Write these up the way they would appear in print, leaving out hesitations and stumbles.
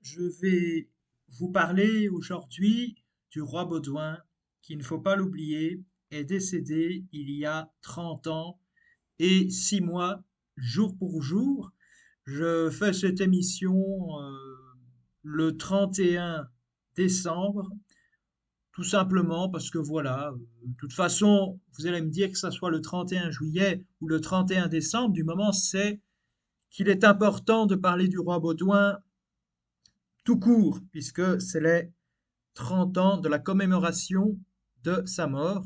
Je vais vous parler aujourd'hui du roi Baudouin, qui, il ne faut pas l'oublier, est décédé il y a 30 ans et 6 mois, jour pour jour. Je fais cette émission le 31 décembre, tout simplement parce que voilà, de toute façon, vous allez me dire que ça soit le 31 juillet ou le 31 décembre, du moment c'est qu'il est important de parler du roi Baudouin tout court, puisque c'est les 30 ans de la commémoration de sa mort.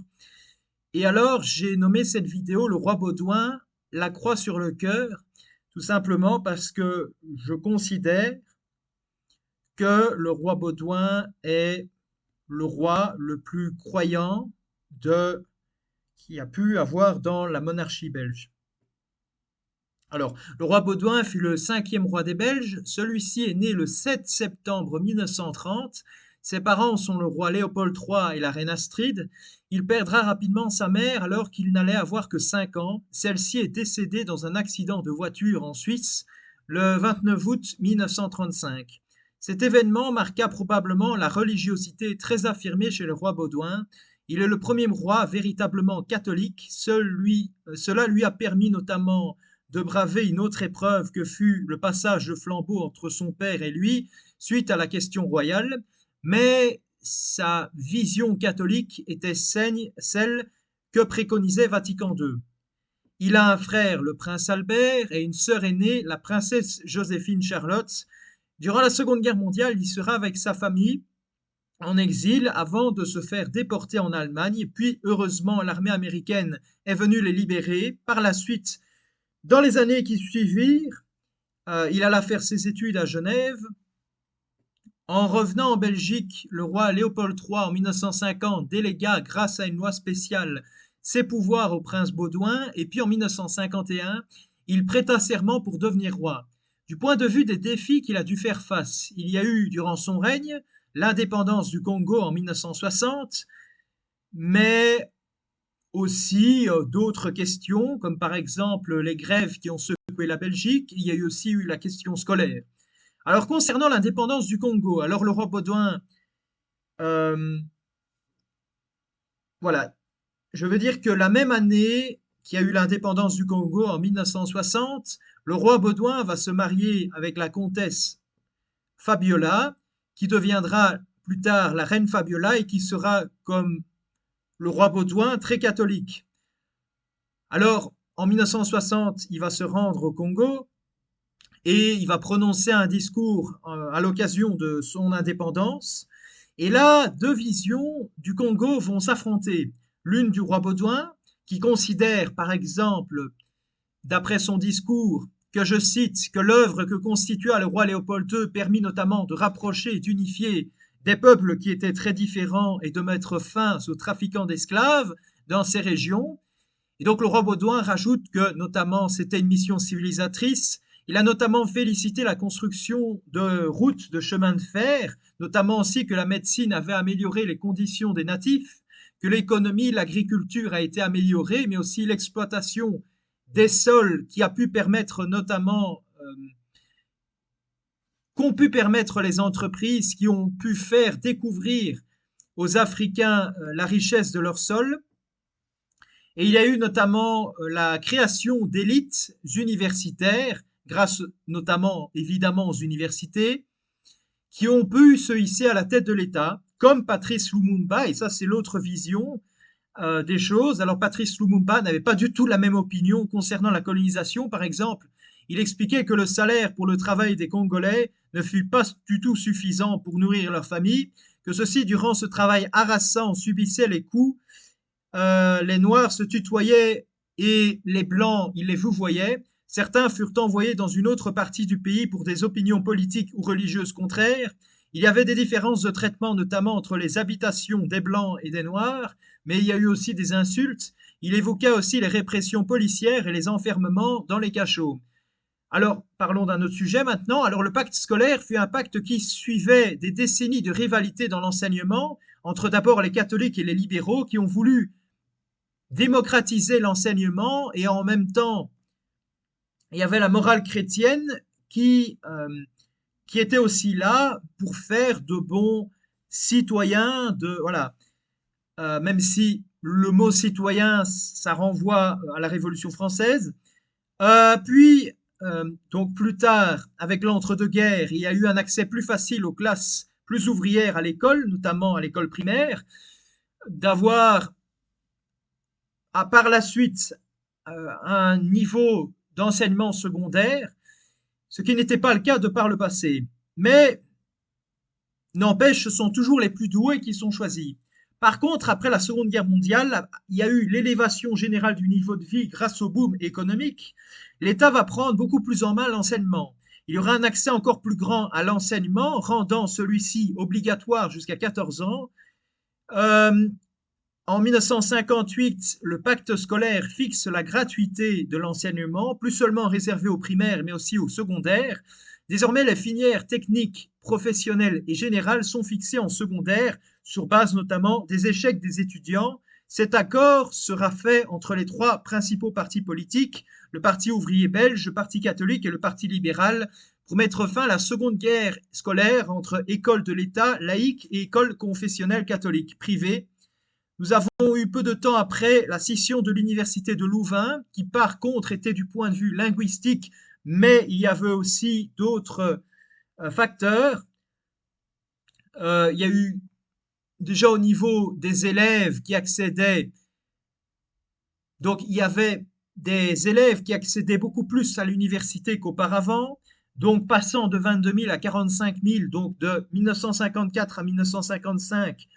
Et alors, j'ai nommé cette vidéo Le roi Baudouin, la croix sur le cœur, tout simplement parce que je considère que le roi Baudouin est le roi le plus croyant de qui a pu avoir dans la monarchie belge. Alors, le roi Baudouin fut le cinquième roi des Belges. Celui-ci est né le 7 septembre 1930. Ses parents sont le roi Léopold III et la reine Astrid. Il perdra rapidement sa mère alors qu'il n'allait avoir que 5 ans. Celle-ci est décédée dans un accident de voiture en Suisse le 29 août 1935. Cet événement marqua probablement la religiosité très affirmée chez le roi Baudouin. Il est le premier roi véritablement catholique. Cela lui a permis notamment de braver une autre épreuve que fut le passage de flambeau entre son père et lui suite à la question royale, mais sa vision catholique était celle que préconisait Vatican II. Il a un frère, le prince Albert, et une sœur aînée, la princesse Joséphine Charlotte. Durant la Seconde Guerre mondiale, il sera avec sa famille en exil avant de se faire déporter en Allemagne, puis heureusement l'armée américaine est venue les libérer. Par la suite, dans les années qui suivirent, il alla faire ses études à Genève. En revenant en Belgique, le roi Léopold III en 1950 délégua, grâce à une loi spéciale, ses pouvoirs au prince Baudouin, et puis en 1951, il prêta serment pour devenir roi. Du point de vue des défis qu'il a dû faire face, il y a eu, durant son règne, l'indépendance du Congo en 1960, mais aussi d'autres questions, comme par exemple les grèves qui ont secoué la Belgique. Il y a eu aussi eu la question scolaire. Alors concernant l'indépendance du Congo, alors le roi Baudouin, euh, voilà, je veux dire que la même année qu'il y a eu l'indépendance du Congo en 1960, le roi Baudouin va se marier avec la comtesse Fabiola, qui deviendra plus tard la reine Fabiola et qui sera, comme le roi Baudouin, très catholique. Alors, en 1960, il va se rendre au Congo et il va prononcer un discours à l'occasion de son indépendance. Et là, deux visions du Congo vont s'affronter. L'une du roi Baudouin, qui considère, par exemple, d'après son discours, que je cite, que l'œuvre que constitua le roi Léopold II permit notamment de rapprocher et d'unifier des peuples qui étaient très différents et de mettre fin aux trafiquants d'esclaves dans ces régions. Et donc le roi Baudouin rajoute que notamment c'était une mission civilisatrice. Il a notamment félicité la construction de routes, de chemins de fer, notamment aussi que la médecine avait amélioré les conditions des natifs, que l'économie, l'agriculture a été améliorée, mais aussi l'exploitation des sols qui a pu permettre notamment qu'ont pu permettre les entreprises qui ont pu faire découvrir aux Africains la richesse de leur sol. Et il y a eu notamment la création d'élites universitaires, grâce notamment évidemment aux universités, qui ont pu se hisser à la tête de l'État, comme Patrice Lumumba, et ça c'est l'autre vision des choses. Alors Patrice Lumumba n'avait pas du tout la même opinion concernant la colonisation, par exemple. Il expliquait que le salaire pour le travail des Congolais ne fut pas du tout suffisant pour nourrir leur famille, que ceux-ci, durant ce travail harassant, subissaient les coups, les Noirs se tutoyaient et les Blancs, ils les vouvoyaient. Certains furent envoyés dans une autre partie du pays pour des opinions politiques ou religieuses contraires. Il y avait des différences de traitement, notamment entre les habitations des Blancs et des Noirs, mais il y a eu aussi des insultes. Il évoqua aussi les répressions policières et les enfermements dans les cachots. Alors, parlons d'un autre sujet maintenant. Alors, le pacte scolaire fut un pacte qui suivait des décennies de rivalité dans l'enseignement entre d'abord les catholiques et les libéraux qui ont voulu démocratiser l'enseignement et en même temps, il y avait la morale chrétienne qui qui étaient aussi là pour faire de bons citoyens, voilà. Même si le mot citoyen, ça renvoie à la Révolution française. Puis, donc plus tard, avec l'entre-deux-guerres, il y a eu un accès plus facile aux classes plus ouvrières à l'école, notamment à l'école primaire, d'avoir, par la suite, un niveau d'enseignement secondaire, ce qui n'était pas le cas de par le passé. Mais n'empêche, ce sont toujours les plus doués qui sont choisis. Par contre, après la Seconde Guerre mondiale, il y a eu l'élévation générale du niveau de vie grâce au boom économique. L'État va prendre beaucoup plus en main l'enseignement. Il y aura un accès encore plus grand à l'enseignement, rendant celui-ci obligatoire jusqu'à 14 ans. Euh, En 1958, le pacte scolaire fixe la gratuité de l'enseignement, plus seulement réservé aux primaires, mais aussi aux secondaires. Désormais, les filières techniques, professionnelles et générales sont fixées en secondaire, sur base notamment des échecs des étudiants. Cet accord sera fait entre les trois principaux partis politiques, le Parti ouvrier belge, le Parti catholique et le Parti libéral, pour mettre fin à la seconde guerre scolaire entre écoles de l'État laïque et écoles confessionnelles catholiques privées. Nous avons eu peu de temps après la scission de l'université de Louvain, qui par contre était du point de vue linguistique, mais il y avait aussi d'autres facteurs. Il y a eu déjà au niveau des élèves qui accédaient, donc il y avait des élèves qui accédaient beaucoup plus à l'université qu'auparavant, donc passant de 22 000 à 45 000, donc de 1954 à 1955,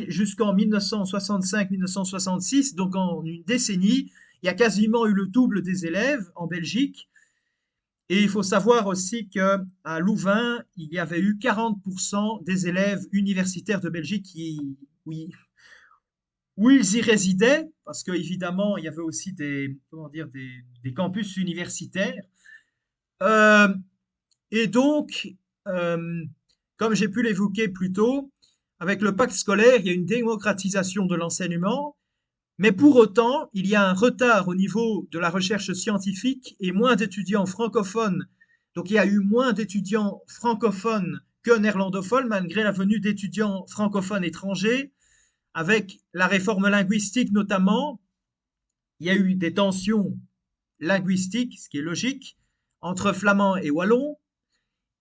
jusqu'en 1965-1966, donc en une décennie, il y a quasiment eu le double des élèves en Belgique. Et il faut savoir aussi qu'à Louvain, il y avait eu 40% des élèves universitaires de Belgique oui, où ils y résidaient, parce qu'évidemment, il y avait aussi comment dire, des campus universitaires. Euh, et donc, euh, comme j'ai pu l'évoquer plus tôt, avec le pacte scolaire, il y a une démocratisation de l'enseignement, mais pour autant, il y a un retard au niveau de la recherche scientifique et moins d'étudiants francophones. Donc il y a eu moins d'étudiants francophones que néerlandophones, malgré la venue d'étudiants francophones étrangers. Avec la réforme linguistique notamment, il y a eu des tensions linguistiques, ce qui est logique, entre flamand et wallon.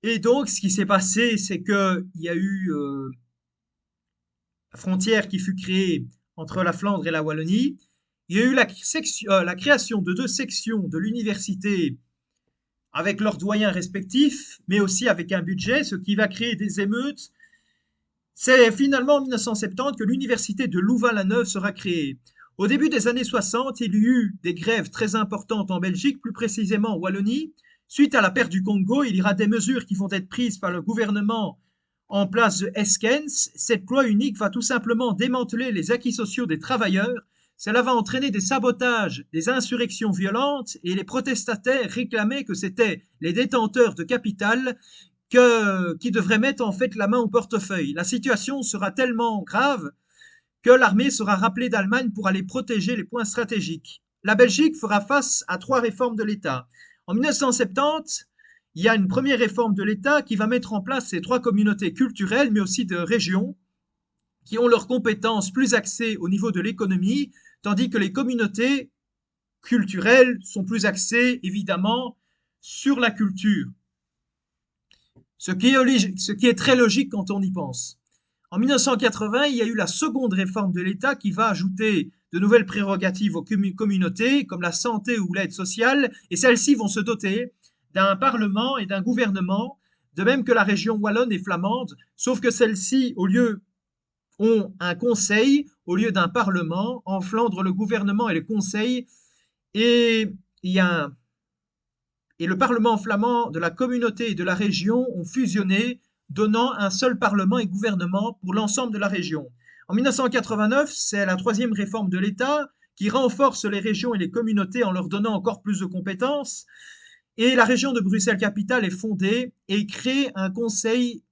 Et donc, ce qui s'est passé, c'est qu'il y a eu la frontière qui fut créée entre la Flandre et la Wallonie. Il y a eu la création de deux sections de l'université avec leurs doyens respectifs, mais aussi avec un budget, ce qui va créer des émeutes. C'est finalement en 1970 que l'université de Louvain-la-Neuve sera créée. Au début des années 60, il y eut des grèves très importantes en Belgique, plus précisément en Wallonie. Suite à la perte du Congo, il y aura des mesures qui vont être prises par le gouvernement en place de Eskens. Cette loi unique va tout simplement démanteler les acquis sociaux des travailleurs. Cela va entraîner des sabotages, des insurrections violentes et les protestataires réclamaient que c'était les détenteurs de capital qui devraient mettre en fait la main au portefeuille. La situation sera tellement grave que l'armée sera rappelée d'Allemagne pour aller protéger les points stratégiques. La Belgique fera face à trois réformes de l'État. En 1970, il y a une première réforme de l'État qui va mettre en place ces trois communautés culturelles, mais aussi de régions, qui ont leurs compétences plus axées au niveau de l'économie, tandis que les communautés culturelles sont plus axées, évidemment, sur la culture. Ce qui est très logique quand on y pense. En 1980, il y a eu la seconde réforme de l'État qui va ajouter de nouvelles prérogatives aux communautés, comme la santé ou l'aide sociale, et celles-ci vont se doter d'un parlement et d'un gouvernement, de même que la région wallonne et flamande, sauf que celles-ci, au lieu ont un conseil au lieu d'un parlement. En Flandre, le gouvernement et le conseil, et il y a un et le Parlement flamand de la communauté et de la région ont fusionné, donnant un seul Parlement et gouvernement pour l'ensemble de la région. En 1989, c'est la troisième réforme de l'État qui renforce les régions et les communautés en leur donnant encore plus de compétences. Et la région de Bruxelles-Capitale est fondée et crée un conseil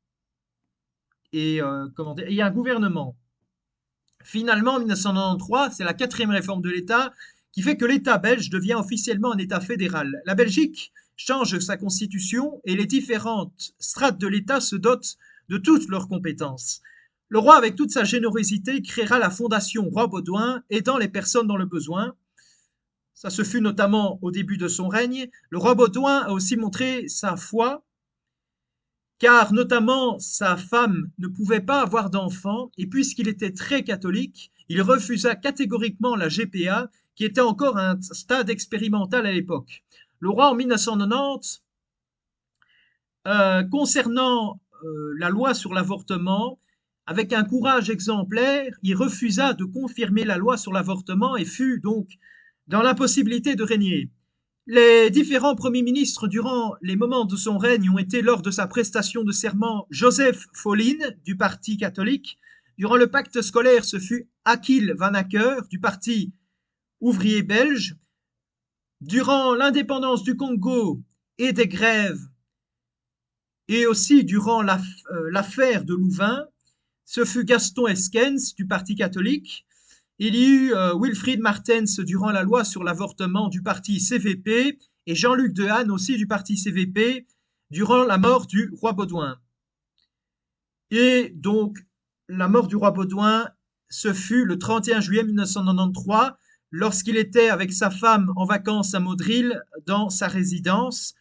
et, et un gouvernement. Finalement, en 1993, c'est la quatrième réforme de l'État qui fait que l'État belge devient officiellement un État fédéral. La Belgique change sa constitution et les différentes strates de l'État se dotent de toutes leurs compétences. Le roi, avec toute sa générosité, créera la fondation Roi Baudouin, aidant les personnes dans le besoin. Ça se fut notamment au début de son règne. Le roi Baudouin a aussi montré sa foi, car notamment sa femme ne pouvait pas avoir d'enfant, et puisqu'il était très catholique, il refusa catégoriquement la GPA, qui était encore à un stade expérimental à l'époque. Le roi, en 1990, concernant la loi sur l'avortement, avec un courage exemplaire, il refusa de confirmer la loi sur l'avortement et fut donc dans l'impossibilité de régner. Les différents premiers ministres durant les moments de son règne ont été, lors de sa prestation de serment, Joseph Follin du Parti catholique. Durant le pacte scolaire, ce fut Achille Van Acker du Parti ouvrier belge. Durant l'indépendance du Congo et des grèves, et aussi durant l'affaire de Louvain, ce fut Gaston Eskens du Parti catholique. Il y eut Wilfried Martens durant la loi sur l'avortement du parti CVP et Jean-Luc Dehaene aussi du parti CVP durant la mort du roi Baudouin. Et donc, la mort du roi Baudouin, ce fut le 31 juillet 1993, lorsqu'il était avec sa femme en vacances à Modril, dans sa résidence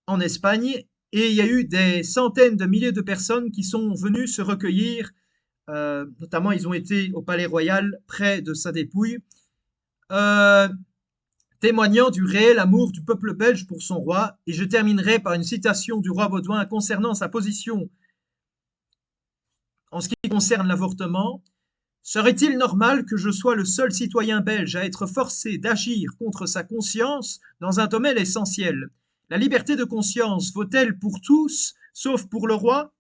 en Espagne. Et il y a eu des centaines de milliers de personnes qui sont venues se recueillir. Notamment, ils ont été au Palais Royal, près de sa dépouille, témoignant du réel amour du peuple belge pour son roi. Et je terminerai par une citation du roi Baudouin concernant sa position en ce qui concerne l'avortement. Serait-il normal que je sois le seul citoyen belge à être forcé d'agir contre sa conscience dans un domaine essentiel? La liberté de conscience vaut-elle pour tous, sauf pour le roi?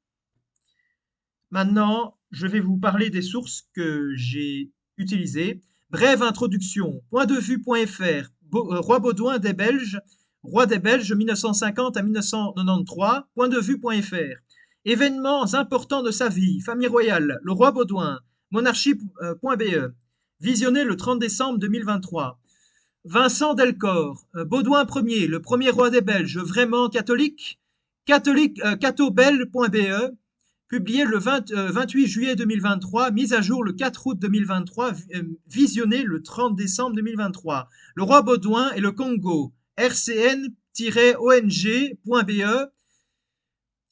Maintenant, je vais vous parler des sources que j'ai utilisées. Brève introduction. Pointdevue.fr. Roi Baudouin des Belges. Roi des Belges 1950 à 1993. Pointdevue.fr. Événements importants de sa vie. Famille royale. Le roi Baudouin. Monarchie.be. Visionné le 30 décembre 2023. Vincent Delcor. Baudouin Ier, le premier roi des Belges, vraiment catholique. Catobel.be. Publié le 28 juillet 2023, mise à jour le 4 août 2023, visionné le 30 décembre 2023. Le roi Baudouin et le Congo, rcn-ong.be.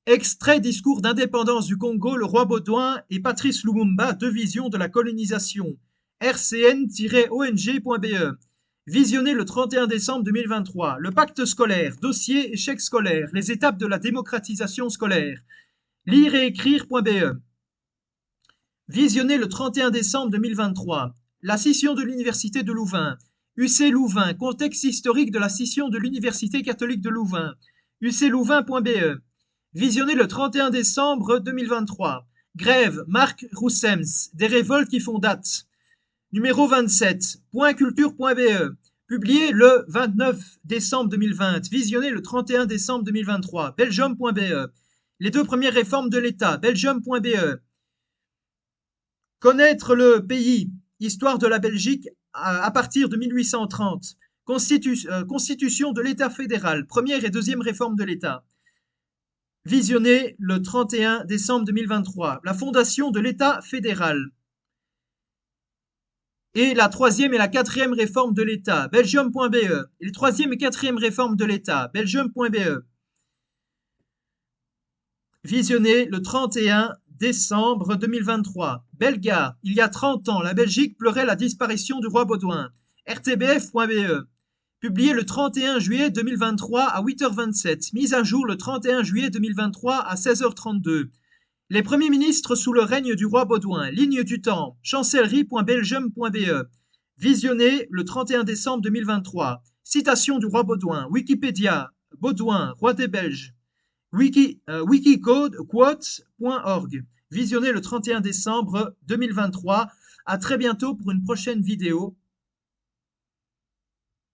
Extrait discours d'indépendance du Congo, le roi Baudouin et Patrice Lumumba, deux visions de la colonisation, rcn-ong.be. Visionné le 31 décembre 2023. Le pacte scolaire, dossier échec scolaire, les étapes de la démocratisation scolaire, lire et écrire.be. Visionné le 31 décembre 2023. La scission de l'université de Louvain. UC Louvain. Contexte historique de la scission de l'université catholique de Louvain. uclouvain.be. Visionné le 31 décembre 2023. Grève. Marc Roussems. Des révoltes qui font date. Numéro 27. Pointculture.be. Publié le 29 décembre 2020. Visionné le 31 décembre 2023. Belgium.be. Les deux premières réformes de l'État, belgium.be. Connaître le pays, histoire de la Belgique à partir de 1830. Constitution de l'État fédéral, première et deuxième réforme de l'État. Visionné le 31 décembre 2023. La fondation de l'État fédéral. Et la troisième et la quatrième réforme de l'État, belgium.be. Et les troisième et quatrième réformes de l'État, belgium.be. Visionné le 31 décembre 2023. Belga, il y a 30 ans, la Belgique pleurait la disparition du roi Baudouin. rtbf.be. Publié le 31 juillet 2023 à 8h27. Mise à jour le 31 juillet 2023 à 16h32. Les premiers ministres sous le règne du roi Baudouin. Ligne du temps. chancellerie.belgium.be. Visionné le 31 décembre 2023. Citation du roi Baudouin. Wikipédia. Baudouin, roi des Belges. Wikicodequotes.org. Visionné le 31 décembre 2023. À très bientôt pour une prochaine vidéo.